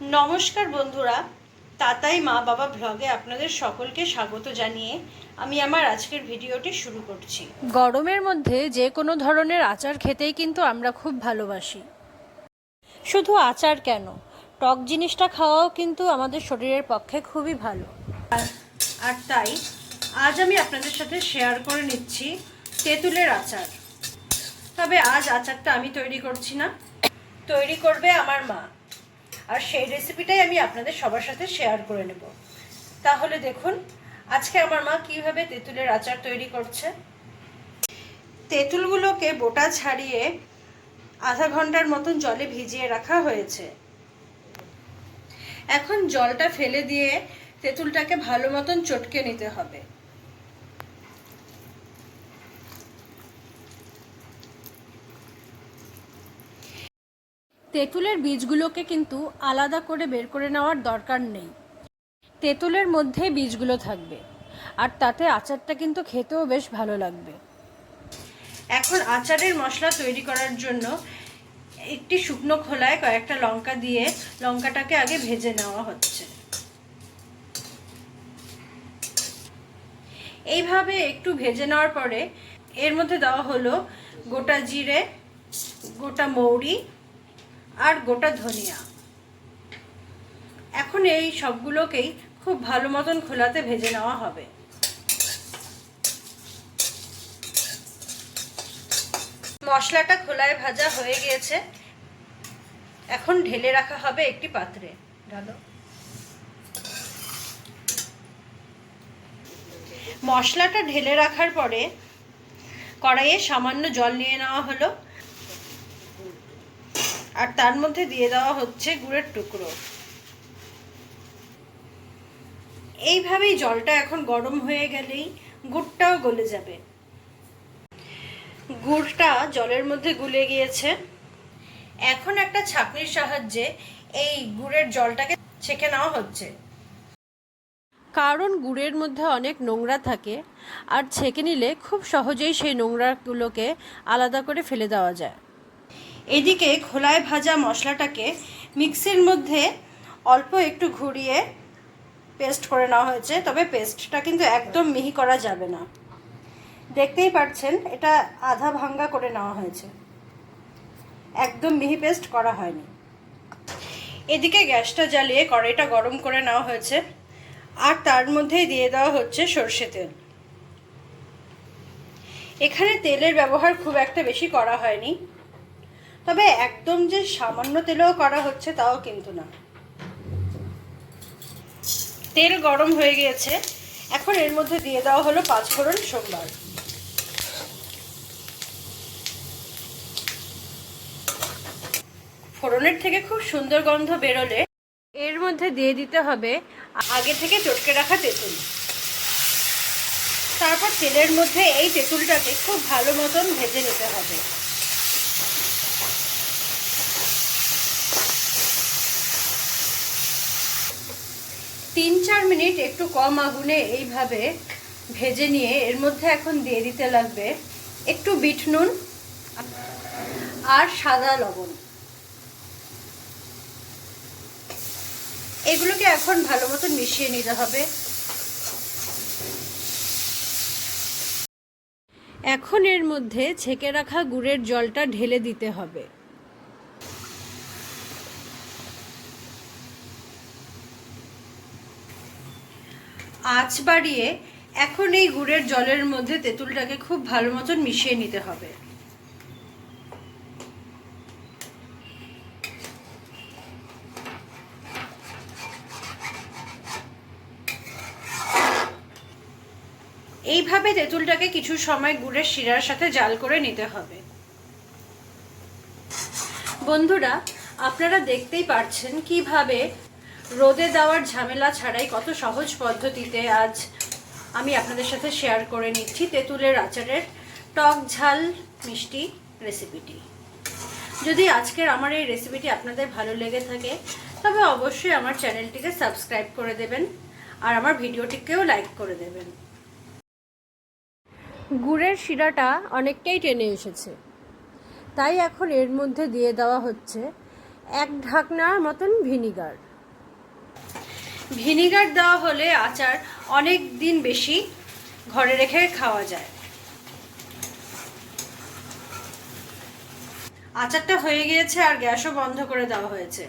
নমস্কার বন্ধুরা, তাতাই মা বাবা ব্লগে আপনাদের সকলকে স্বাগত জানিয়ে আমি আমার আজকের ভিডিওটি শুরু করছি। গরমের মধ্যে যে কোনো ধরনের আচার খেতেই কিন্তু আমরা খুব ভালোবাসি। শুধু আচার কেন, টক জিনিসটা খাওয়াও কিন্তু আমাদের শরীরের পক্ষে খুবই ভালো। আর তাই আজ আমি আপনাদের সাথে শেয়ার করে নিচ্ছি তেঁতুলের আচার। তবে আজ আচারটা আমি তৈরি করছি না, তৈরি করবে আমার মা। আর সেই রেসিপিটাই আমি আপনাদের সবার সাথে শেয়ার করে নেব। তাহলে দেখুন আজকে আমার মা কিভাবে তেঁতুলের আচার তৈরি করছে। তেঁতুলগুলোকে বোটা ছাড়িয়ে আধা ঘন্টার মতন জলে ভিজিয়ে রাখা হয়েছে। এখন জলটা ফেলে দিয়ে তেঁতুলটাকে ভালো মতন চটকে নিতে হবে। তেঁতুলের বীজগুলোকে কিন্তু আলাদা করে বের করে নেওয়ার দরকার নেই, তেঁতুলের মধ্যে বীজগুলো থাকবে, আর তাতে আচারটা কিন্তু খেতেও বেশ ভালো লাগবে। এখন আচারের মশলা তৈরি করার জন্য একটি শুকনো খোলায় কয়েকটা লঙ্কা দিয়ে লঙ্কাটাকে আগে ভেজে নেওয়া হচ্ছে। এইভাবে একটু ভেজে নেওয়ার পরে এর মধ্যে দেওয়া হলো গোটা জিরে, গোটা মৌরি আর গোটা ধনিয়া। এখন এই সবগুলোকেই খুব ভালো মতন খোলাতে ভেজে নেওয়া হবে। মশলাটা খোলায় ভাজা হয়ে গিয়েছে, এখন ঢেলে রাখা হবে একটি পাত্রে। ঢালো। মশলাটা ঢেলে রাখার পরে কড়াইয়ে সামান্য জল নিয়ে নেওয়া হলো, আর তার মধ্যে দিয়ে দেওয়া হচ্ছে গুড়ের টুকরো। এইভাবেই জলটা এখন গরম হয়ে গেলেই গুড়টাও গলে যাবে। গুড়টা জলের মধ্যে গুলে গিয়েছে। এখন একটা ছাঁকনির সাহায্যে এই গুড়ের জলটাকে ছেঁকে নেওয়া হচ্ছে, কারণ গুড়ের মধ্যে অনেক নোংরা থাকে, আর ছেঁকে নিলে খুব সহজেই সেই নোংরাগুলোকে আলাদা করে ফেলে দেওয়া যায়। এদিকে খোলায় ভাজা মশলাটাকে মিক্সির মধ্যে অল্প একটু ঘুরিয়ে পেস্ট করে নেওয়া হয়েছে, তবে পেস্টটা কিন্তু একদম মিহি করা যাবে না। দেখতেই পাচ্ছেন এটা আধা ভাঙ্গা করে নেওয়া হয়েছে, একদম মিহি পেস্ট করা হয়নি। এদিকে গ্যাসটা জ্বালিয়ে কড়াইটা গরম করে নেওয়া হয়েছে, আর তার মধ্যেই দিয়ে দেওয়া হচ্ছে সর্ষে তেল। এখানে তেলের ব্যবহার খুব একটা বেশি করা হয়নি, তবে একদম যে সামান্য তেলেও করা হচ্ছে তাও কিন্তু না। তেল গরম হয়ে গিয়েছে, এখন এর মধ্যে দিয়ে দেওয়া হলো 5 ফোড়ন সোমবার। ফোড়নের থেকে খুব সুন্দর গন্ধ বেরোলে এর মধ্যে দিয়ে দিতে হবে আগে থেকে চটকে রাখা তেঁতুল। তারপর তেলের মধ্যে এই তেঁতুলটাকে খুব ভালো মতন ভেজে নিতে হবে। তিন চার মিনিট একটু কম আগুনে এইভাবে ভেজে নিয়ে এর মধ্যে এখন দিয়ে দিতে লাগবে একটু বিট নুন আর সাদা লবণ। এগুলোকে এখন ভালো মতন মিশিয়ে নিতে হবে। এখন এর মধ্যে ছেঁকে রাখা গুড়ের জলটা ঢেলে দিতে হবে। আঁচ বাড়িয়ে এখন এই গুড়ের জলের মধ্যে তেঁতুলটাকে খুব ভালো মতন মিশিয়ে নিতে হবে। এইভাবে তেঁতুলটাকে কিছু সময় গুড়ের শিরার সাথে জাল করে নিতে হবে। বন্ধুরা, আপনারা দেখতেই পাচ্ছেন কিভাবে রোদে দেওয়ার ঝামেলা ছাড়াই কত সহজ পদ্ধতিতে আজ আমি আপনাদের সাথে শেয়ার করে নিচ্ছি তেঁতুলের আচারের টক ঝাল মিষ্টি রেসিপিটি। যদি আজকের আমার এই রেসিপিটি আপনাদের ভালো লেগে থাকে তবে অবশ্যই আমার চ্যানেলটিকে সাবস্ক্রাইব করে দেবেন, আর আমার ভিডিওটিকেও লাইক করে দেবেন। গুড়ের শিরাটা অনেকটাই টেনে এসেছে, তাই এখন এর মধ্যে দিয়ে দেওয়া হচ্ছে 1 ঢাকনার মতন ভিনিগার। ভিনিগার দেওয়া হলে আচার অনেক দিন বেশি ঘরে রেখে খাওয়া যায়। আচারটা হয়ে গিয়েছে আর গ্যাসও বন্ধ করে দেওয়া হয়েছে।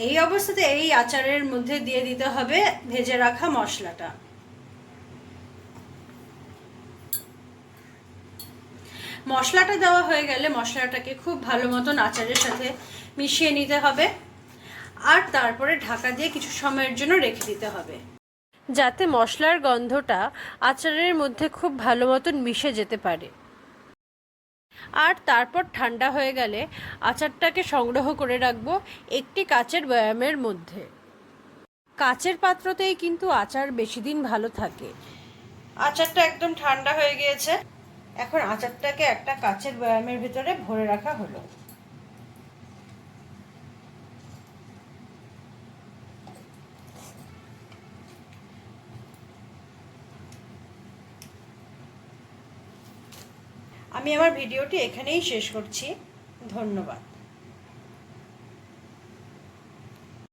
এই অবস্থাতে এই আচারের মধ্যে দিয়ে দিতে হবে ভেজে রাখা মশলাটা। মশলাটা দেওয়া হয়ে গেলে মশলাটাকে খুব ভালো মতন আচারের সাথে মিশিয়ে নিতে হবে আর তারপরে ঢাকা দিয়ে কিছু সময়ের জন্য রেখে দিতে হবে, যাতে মশলার গন্ধটা আচারের মধ্যে খুব ভালো মতন মিশে যেতে পারে। আর তারপর ঠান্ডা হয়ে গেলে আচারটাকে সংগ্রহ করে রাখবো একটি কাচের বয়ামের মধ্যে। কাচের পাত্রতেই কিন্তু আচার বেশি দিন ভালো থাকে। আচারটা একদম ঠান্ডা হয়ে গিয়েছে। এখন আচারটাকে একটা কাচের বয়ামের ভিতরে ভরে রাখা হলো। আমি আমার ভিডিওটি এখানেই শেষ করছি। ধন্যবাদ।